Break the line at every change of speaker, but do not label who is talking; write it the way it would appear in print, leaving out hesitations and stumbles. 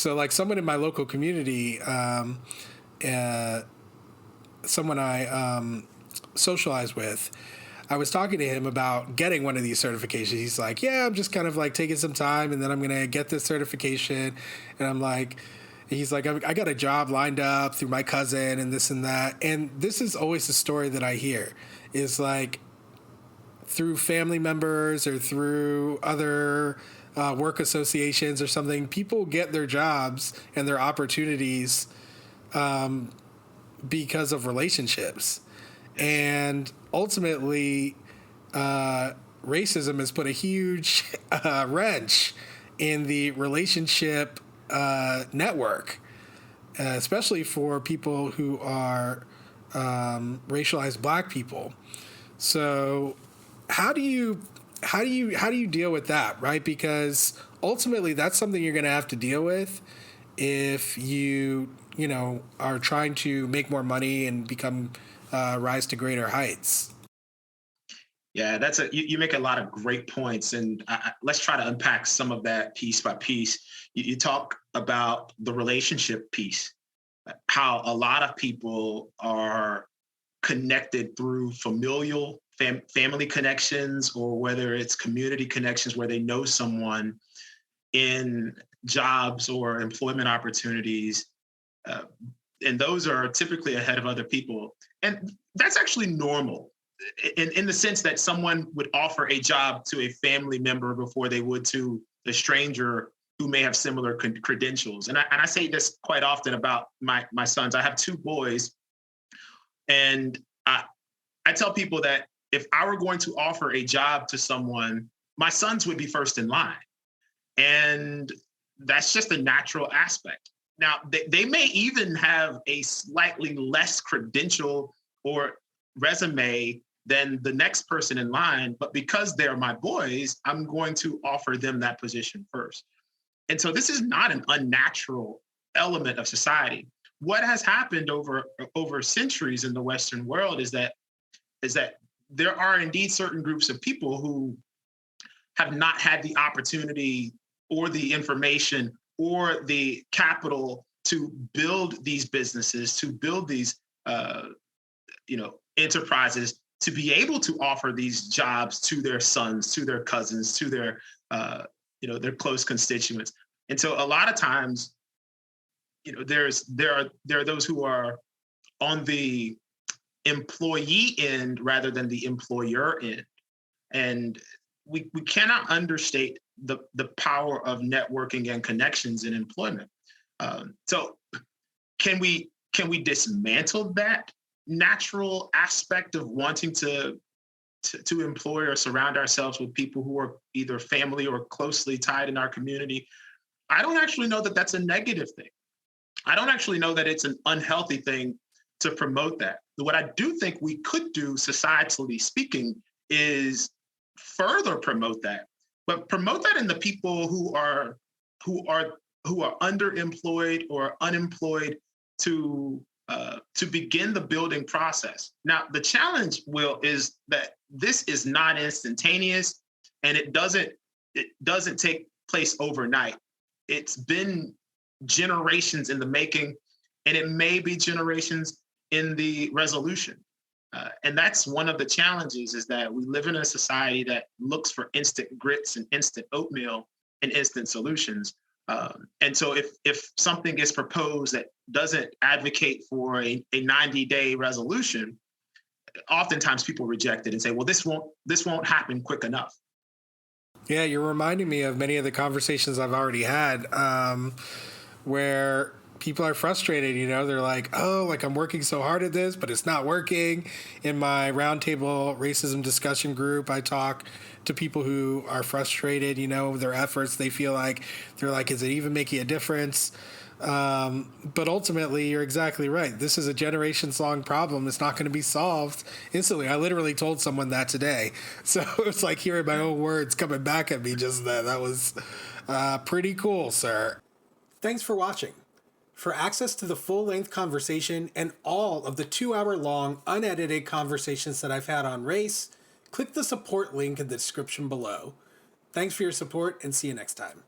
So like someone in my local community, someone I socialize with, I was talking to him about getting one of these certifications. He's like, yeah, I'm just kind of like taking some time and then I'm going to get this certification. And I'm like, he's like, I got a job lined up through my cousin and this and that. And this is always the story that I hear is like through family members or through other work associations or something, people get their jobs and their opportunities because of relationships. And ultimately, racism has put a huge wrench in the relationship network, especially for people who are racialized Black people. So, how do you deal with that, right? Because ultimately, that's something you're going to have to deal with if you are trying to make more money and become rise to greater heights.
Yeah, you make a lot of great points, and let's try to unpack some of that piece by piece. You talk about the relationship piece, how a lot of people are connected through familial family connections, or whether it's community connections where they know someone in jobs or employment opportunities. And those are typically ahead of other people. And that's actually normal in the sense that someone would offer a job to a family member before they would to a stranger who may have similar credentials. And I say this quite often about my sons. I have two boys. And I tell people that if I were going to offer a job to someone, my sons would be first in line. And that's just a natural aspect. Now, they may even have a slightly less credential or resume than the next person in line, but because they're my boys, I'm going to offer them that position first. And so this is not an unnatural element of society. What has happened over centuries in the Western world is that there are indeed certain groups of people who have not had the opportunity or the information or the capital to build these businesses, to build these enterprises, to be able to offer these jobs to their sons, to their cousins, to their close constituents. And so a lot of times, there are those who are on the employee end rather than the employer end. And we cannot understate the power of networking and connections in employment. So can we dismantle that natural aspect of wanting to employ or surround ourselves with people who are either family or closely tied in our community? I don't actually know that that's a negative thing. I don't actually know that it's an unhealthy thing to promote that. What I do think we could do, societally speaking, is further promote that, but promote that in the people who are underemployed or unemployed to begin the building process. Now, the challenge, Will, is that this is not instantaneous, and it doesn't take place overnight. It's been generations in the making, and it may be generations in the resolution. And that's one of the challenges, is that we live in a society that looks for instant grits and instant oatmeal and instant solutions. And so if something is proposed that doesn't advocate for a 90-day resolution, oftentimes people reject it and say, well, this won't happen quick enough.
Yeah, you're reminding me of many of the conversations I've already had where people are frustrated. They're like, oh, like I'm working so hard at this, but it's not working. In my roundtable racism discussion group, I talk to people who are frustrated, with their efforts. They feel like, they're like, is it even making a difference? But ultimately, you're exactly right. This is a generations-long problem. It's not going to be solved instantly. I literally told someone that today. So it's like hearing my own words coming back at me just then. That was pretty cool, sir. Thanks for watching. For access to the full-length conversation and all of the 2-hour-long unedited conversations that I've had on race, click the support link in the description below. Thanks for your support, and see you next time.